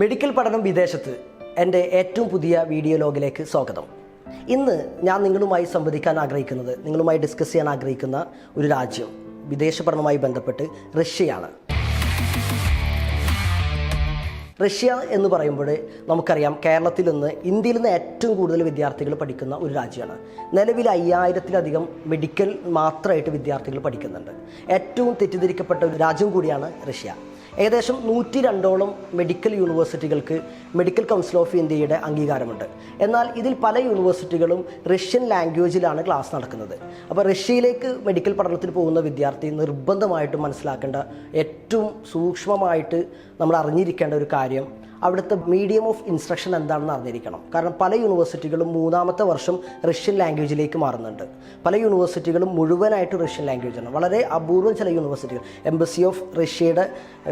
Medical പഠനം വിദേശത്ത് എൻ്റെ ഏറ്റവും പുതിയ വീഡിയോ ലോഗിലേക്ക് സ്വാഗതം. ഇന്ന് ഞാൻ നിങ്ങളുമായി സംവദിക്കാൻ ആഗ്രഹിക്കുന്നത്, നിങ്ങളുമായി ഡിസ്കസ് ചെയ്യാൻ ആഗ്രഹിക്കുന്ന ഒരു രാജ്യം വിദേശ പഠനവുമായി ബന്ധപ്പെട്ട് റഷ്യയാണ്. റഷ്യ എന്ന് പറയുമ്പോൾ നമുക്കറിയാം, കേരളത്തിൽ നിന്ന് ഇന്ത്യയിൽ നിന്ന് ഏറ്റവും കൂടുതൽ വിദ്യാർത്ഥികൾ പഠിക്കുന്ന ഒരു രാജ്യമാണ്. നിലവിൽ 5000-ലധികം മെഡിക്കൽ മാത്രമായിട്ട് വിദ്യാർത്ഥികൾ പഠിക്കുന്നുണ്ട്. ഏറ്റവും തെറ്റിദ്ധരിക്കപ്പെട്ട ഒരു രാജ്യം കൂടിയാണ് റഷ്യ. ഏകദേശം 102ഓളം മെഡിക്കൽ യൂണിവേഴ്സിറ്റികൾക്ക് മെഡിക്കൽ കൗൺസിൽ ഓഫ് ഇന്ത്യയുടെ അംഗീകാരമുണ്ട്. എന്നാൽ ഇതിൽ പല യൂണിവേഴ്സിറ്റികളും റഷ്യൻ ലാംഗ്വേജിലാണ് ക്ലാസ് നടക്കുന്നത്. അപ്പോൾ റഷ്യയിലേക്ക് മെഡിക്കൽ പഠനത്തിന് പോകുന്ന വിദ്യാർത്ഥി നിർബന്ധമായിട്ടും മനസ്സിലാക്കേണ്ട, ഏറ്റവും സൂക്ഷ്മമായിട്ട് നമ്മൾ അറിഞ്ഞിരിക്കേണ്ട ഒരു കാര്യം, അവിടുത്തെ മീഡിയം ഓഫ് ഇൻസ്ട്രക്ഷൻ എന്താണെന്ന് അറിഞ്ഞിരിക്കണം. കാരണം പല യൂണിവേഴ്സിറ്റികളും 3-ാമത്തെ വർഷം റഷ്യൻ ലാംഗ്വേജിലേക്ക് മാറുന്നുണ്ട്. പല യൂണിവേഴ്സിറ്റികളും മുഴുവനായിട്ട് റഷ്യൻ ലാംഗ്വേജാണ്. വളരെ അപൂർവം ചില യൂണിവേഴ്സിറ്റികൾ, എംബസി ഓഫ് റഷ്യയുടെ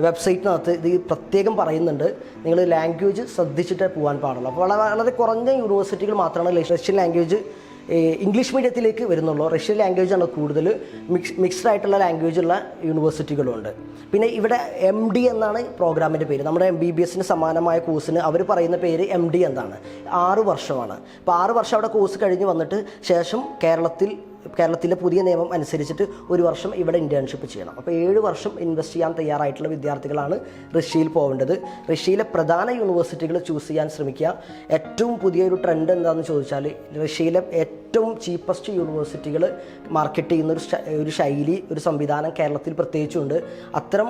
വെബ്സൈറ്റിനകത്ത് ഇത് പ്രത്യേകം പറയുന്നുണ്ട്, നിങ്ങൾ ലാംഗ്വേജ് ശ്രദ്ധിച്ചിട്ടേ പോകാൻ പാടുള്ളൂ. അപ്പോൾ വളരെ കുറഞ്ഞ യൂണിവേഴ്സിറ്റികൾ മാത്രമാണ് റഷ്യൻ ലാംഗ്വേജ് ഇംഗ്ലീഷ് മീഡിയത്തിലേക്ക് വരുന്നുള്ളൂ. റഷ്യൻ ലാംഗ്വേജാണ് കൂടുതൽ. മിക്സ്ഡ് ആയിട്ടുള്ള ലാംഗ്വേജുള്ള യൂണിവേഴ്സിറ്റികളുണ്ട്. പിന്നെ ഇവിടെ MD എന്നാണ് പ്രോഗ്രാമിൻ്റെ പേര്. നമ്മുടെ MBBSന് സമാനമായ കോഴ്സിന് അവർ പറയുന്ന പേര് MD എന്നാണ്. 6 വർഷമാണ്. അപ്പോൾ 6 വർഷം അവിടെ കോഴ്സ് കഴിഞ്ഞ് വന്നിട്ട് ശേഷം കേരളത്തിലെ പുതിയ നിയമം അനുസരിച്ചിട്ട് 1 വർഷം ഇവിടെ ഇൻറ്റേൺഷിപ്പ് ചെയ്യണം. അപ്പോൾ 7 വർഷം ഇൻവെസ്റ്റ് ചെയ്യാൻ തയ്യാറായിട്ടുള്ള വിദ്യാർത്ഥികളാണ് റഷ്യയിൽ പോകേണ്ടത്. റഷ്യയിലെ പ്രധാന യൂണിവേഴ്സിറ്റികൾ ചൂസ് ചെയ്യാൻ ശ്രമിക്കുക. ഏറ്റവും പുതിയൊരു ട്രെൻഡ് എന്താണെന്ന് ചോദിച്ചാൽ, റഷ്യയിലെ ഏറ്റവും ചീപ്പസ്റ്റ് യൂണിവേഴ്സിറ്റികൾ മാർക്കറ്റ് ചെയ്യുന്ന ഒരു ശൈലി, ഒരു സംവിധാനം കേരളത്തിൽ പ്രത്യേകിച്ചുണ്ട്. അത്തരം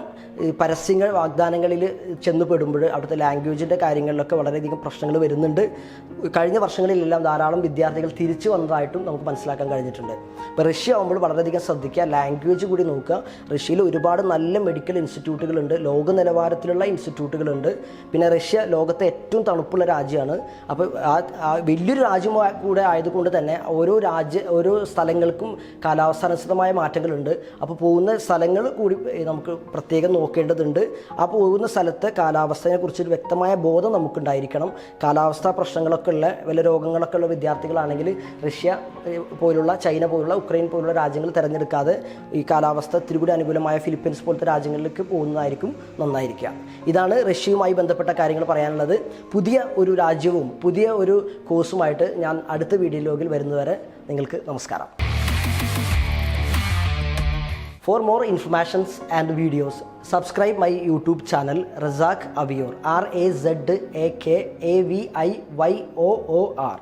പരസ്യങ്ങൾ, വാഗ്ദാനങ്ങളിൽ ചെന്നുപെടുമ്പോൾ അവിടുത്തെ ലാംഗ്വേജിൻ്റെ കാര്യങ്ങളിലൊക്കെ വളരെയധികം പ്രശ്നങ്ങൾ വരുന്നുണ്ട്. കഴിഞ്ഞ വർഷങ്ങളിലെല്ലാം ധാരാളം വിദ്യാർത്ഥികൾ തിരിച്ചു വന്നതായിട്ടും നമുക്ക് മനസ്സിലാക്കാൻ കഴിഞ്ഞിട്ടുണ്ട്. ഇപ്പോൾ റഷ്യ ആകുമ്പോൾ വളരെയധികം ശ്രദ്ധിക്കുക, ലാംഗ്വേജ് കൂടി നോക്കുക. റഷ്യയിൽ ഒരുപാട് നല്ല മെഡിക്കൽ ഇൻസ്റ്റിറ്റ്യൂട്ടുകളുണ്ട്, ലോക നിലവാരത്തിലുള്ള ഇൻസ്റ്റിറ്റ്യൂട്ടുകളുണ്ട്. പിന്നെ റഷ്യ ലോകത്തെ ഏറ്റവും തണുപ്പുള്ള രാജ്യമാണ്. അപ്പോൾ ആ വലിയൊരു രാജ്യം കൂടെ ആയതുകൊണ്ട് തന്നെ ഓരോ സ്ഥലങ്ങൾക്കും കാലാവസ്ഥാനുസൃതമായ മാറ്റങ്ങളുണ്ട്. അപ്പോൾ പോകുന്ന സ്ഥലങ്ങൾ കൂടി നമുക്ക് പ്രത്യേകം നോക്കേണ്ടതുണ്ട്. ആ പോകുന്ന സ്ഥലത്തെ കാലാവസ്ഥയെക്കുറിച്ചൊരു വ്യക്തമായ ബോധം നമുക്കുണ്ടായിരിക്കണം. കാലാവസ്ഥാ പ്രശ്നങ്ങളൊക്കെ ഉള്ള വല്ല രോഗങ്ങളൊക്കെ ഉള്ള വിദ്യാർത്ഥികളാണെങ്കിൽ റഷ്യ പോലുള്ള, ചൈന പോലുള്ള, ഉക്രൈൻ പോലുള്ള രാജ്യങ്ങൾ തിരഞ്ഞെടുക്കാതെ ഈ കാലാവസ്ഥ ഇത്തിരി അനുകൂലമായ ഫിലിപ്പീൻസ് പോലത്തെ രാജ്യങ്ങളിലേക്ക് പോകുന്നതായിരിക്കും നന്നായിരിക്കുക. ഇതാണ് റഷ്യയുമായി ബന്ധപ്പെട്ട കാര്യങ്ങൾ പറയാനുള്ളത്. പുതിയ ഒരു രാജ്യവും പുതിയ ഒരു കോഴ്സുമായിട്ട് ഞാൻ അടുത്ത വീഡിയോ ലോഗിൽ വരുന്നവരെ നിങ്ങൾക്ക് നമസ്കാരം. For more informations and videos, subscribe my YouTube channel Razak Aviyoor, RAZAKAVIYOOR.